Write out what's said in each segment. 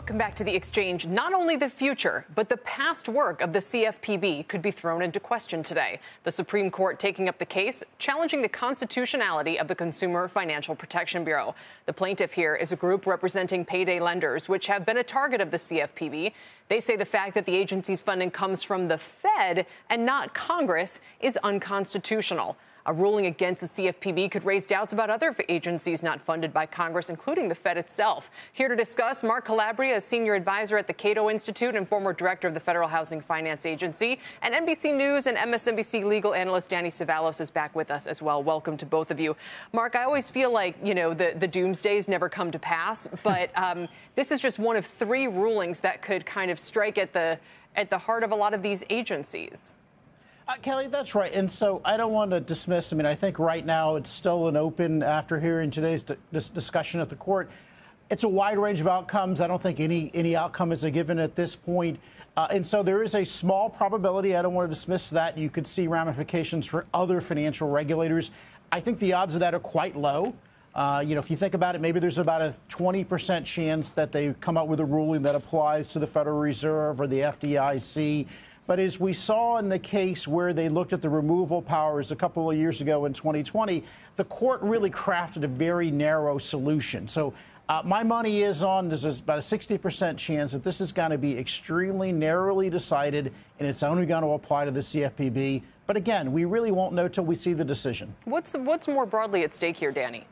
Welcome back to The Exchange. Not only the future, but the past work of the CFPB could be thrown into question today. The Supreme Court taking up the case, challenging the constitutionality of the Consumer Financial Protection Bureau. The plaintiff here is a group representing payday lenders, which have been a target of the CFPB. They say the fact that the agency's funding comes from the Fed and not Congress is unconstitutional. A ruling against the CFPB could raise doubts about other agencies not funded by Congress, including the Fed itself. Here to discuss, Mark Calabria, a senior advisor at the Cato Institute and former director of the Federal Housing Finance Agency. And NBC News and MSNBC legal analyst Danny Cevallos is back with us as well. Welcome to both of you. Mark, I always feel like, the doomsdays never come to pass, but this is just one of three rulings that could kind of strike at the heart of a lot of these agencies. Kelly, that's right. And so I don't want to dismiss. I think right now it's still an open, after hearing today's discussion at the court. It's a wide range of outcomes. I don't think any outcome is a given at this point. And so there is a small probability. I don't want to dismiss that. You could see ramifications for other financial regulators. I think the odds of that are quite low. If you think about it, maybe there's about a 20% chance that they come up with a ruling that applies to the Federal Reserve or the FDIC. But as we saw in the case where they looked at the removal powers a couple of years ago in 2020, the court really crafted a very narrow solution. So my money is on, there's about a 60% chance that this is going to be extremely narrowly decided, and it's only going to apply to the CFPB. But again, we really won't know till we see the decision. What's more broadly at stake here, Danny?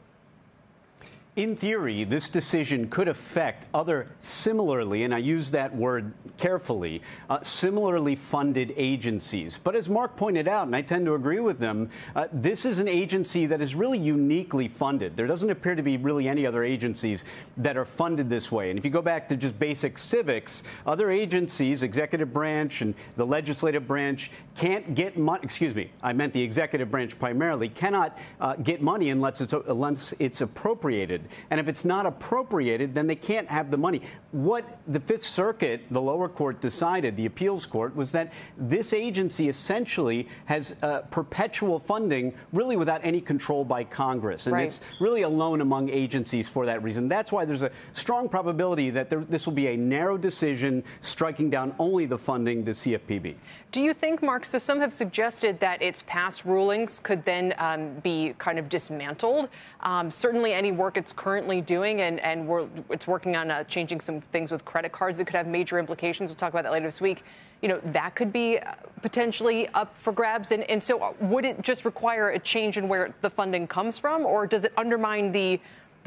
In theory, this decision could affect other similarly, and I use that word carefully, similarly funded agencies. But as Mark pointed out, and I tend to agree with them, this is an agency that is really uniquely funded. There doesn't appear to be really any other agencies that are funded this way. And if you go back to just basic civics, other agencies, executive branch and the legislative branch, can't get money. Excuse me, I meant the executive branch primarily, cannot get money unless it's appropriated. And if it's not appropriated, then they can't have the money. What the Fifth Circuit, the lower court, decided, the appeals court, was that this agency essentially has perpetual funding really without any control by Congress. And It's really alone among agencies for that reason. That's why there's a strong probability that this will be a narrow decision striking down only the funding to CFPB. Do you think, Mark, so some have suggested that its past rulings could then be kind of dismantled? Certainly any work it's currently doing, and it's working on changing some things with credit cards that could have major implications. We'll talk about that later this week. That could be potentially up for grabs. And so would it just require a change in where the funding comes from, or does it undermine the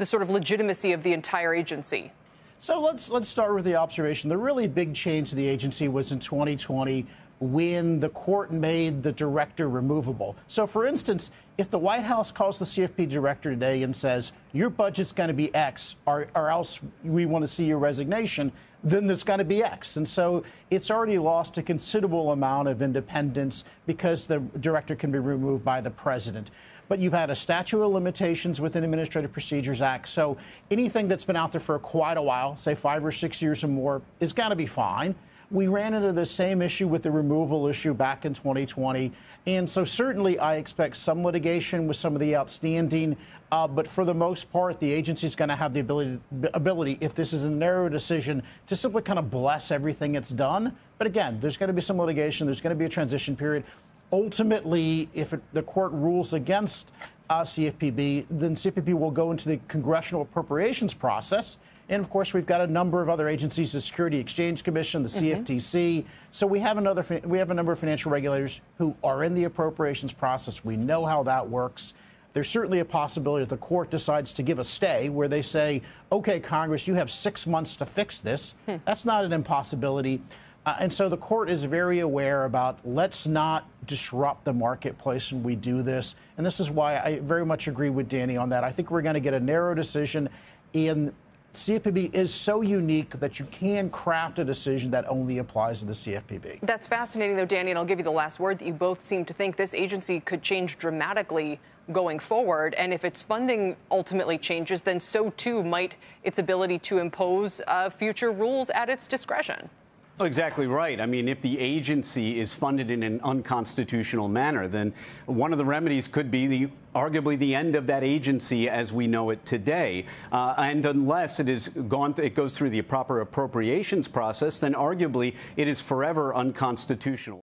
sort of legitimacy of the entire agency? So let's start with the observation. The really big change to the agency was in 2020 when the court made the director removable. So, for instance, if the White House calls the CFPB director today and says, your budget's going to be X, or else we want to see your resignation, then there's going to be X. And so it's already lost a considerable amount of independence because the director can be removed by the president. But you've had a statute of limitations with an Administrative Procedures Act. So anything that's been out there for quite a while, say 5 or 6 years or more, is going to be fine. We ran into the same issue with the removal issue back in 2020. And so certainly I expect some litigation with some of the outstanding. But for the most part, the agency is going to have the ability, if this is a narrow decision, to simply kind of bless everything it's done. But again, there's going to be some litigation. There's going to be a transition period. Ultimately, if the court rules against CFPB, then CFPB will go into the congressional appropriations process. And, of course, we've got a number of other agencies, the Security Exchange Commission, the CFTC. So we have a number of financial regulators who are in the appropriations process. We know how that works. There's certainly a possibility that the court decides to give a stay where they say, OK, Congress, you have 6 months to fix this. That's not an impossibility. And so the court is very aware about let's not disrupt the marketplace when we do this. And this is why I very much agree with Danny on that. I think we're going to get a narrow decision. And CFPB is so unique that you can craft a decision that only applies to the CFPB. That's fascinating, though, Danny, and I'll give you the last word, that you both seem to think this agency could change dramatically going forward. And if its funding ultimately changes, then so, too, might its ability to impose future rules at its discretion. Exactly right. I mean, if the agency is funded in an unconstitutional manner, then one of the remedies could be arguably the end of that agency as we know it today. And unless it goes through the proper appropriations process, then arguably it is forever unconstitutional.